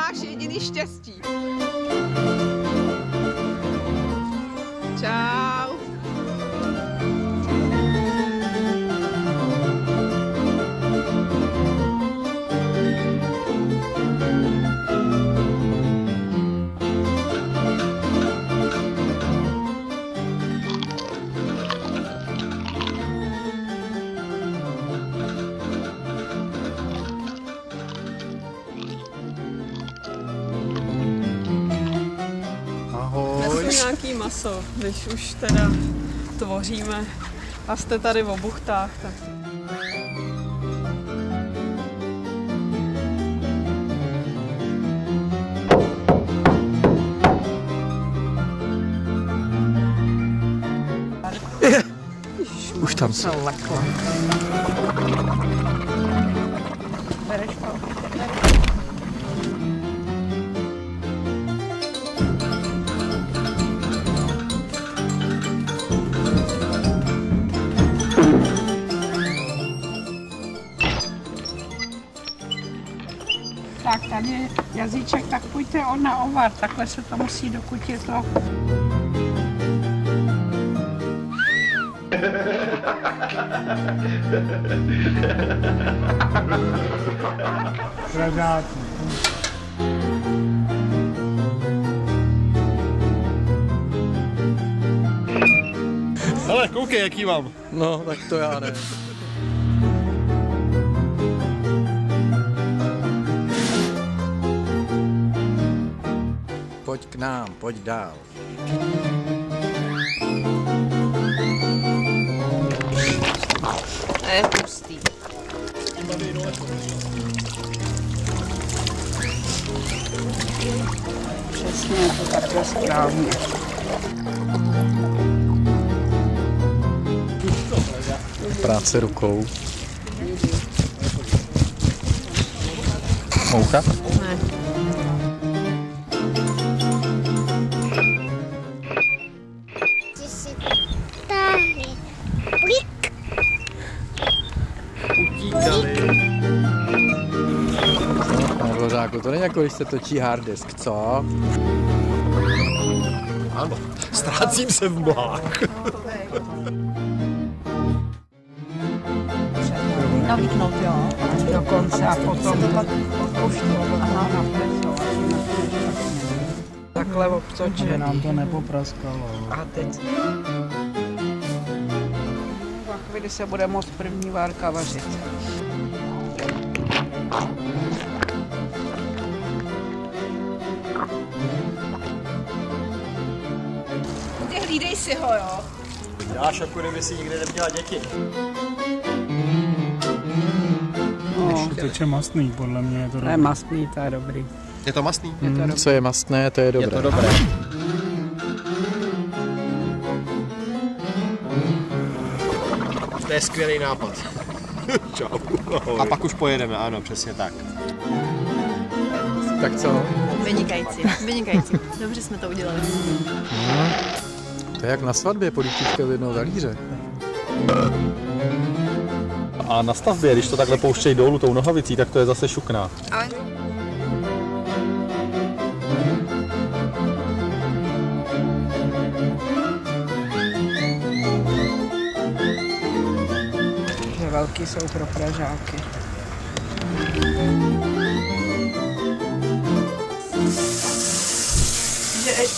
máš jediný štěstí. Čau. Nějaký maso, když už teda tvoříme a jste tady v buchtách, tak... Už tam jsou. Bereš to? Tak tady je jazyček, tak pojďte na ovar, takhle se to musí, dokud je to. Hele, koukej, jaký mám. No, tak to já ne. Pojď k nám, pojď dál. To je pustý. Přesně, to takhle správně. Práce rukou. Moucha? Ne. Ty si táhli. Plik. Utíkali. Pane Dvořáku, to není jako když se točí hard disk, co? Ano, ztrácím se v mlhách. Navlíknout, jo. Dokonce a potom už to takhle obtočený. Nám to nepopraskalo. A teď. Za chvíli se bude moct první várka vařit. Hlídej si ho, jo. Dáš, jako kdyby si nikdy neměla děti. Ještě teče mastný, podle mě je to To dobré. je mastný, to je dobrý. Je to mastný? Co je mastné, to je dobré. Je to dobré. To je skvělý nápad. Čau. A pak už pojedeme, ano, přesně tak. Tak co? Vynikající, vynikající. Dobře jsme to udělali. To je jak na svatbě, polívčička z jednoho talíře. A na stavbě, když to takhle pouštějí dolů tou nohavicí, tak to je zase šukná. Ale... Že velký jsou pro Pražáky.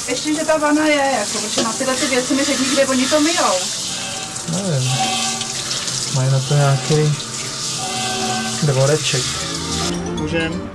Ještě, že ta vana je, jako, protože na tyhle ty věci mi řekni, kde oni to myjou. Nevím. Mají na to nějaký dvoreček. Můžem.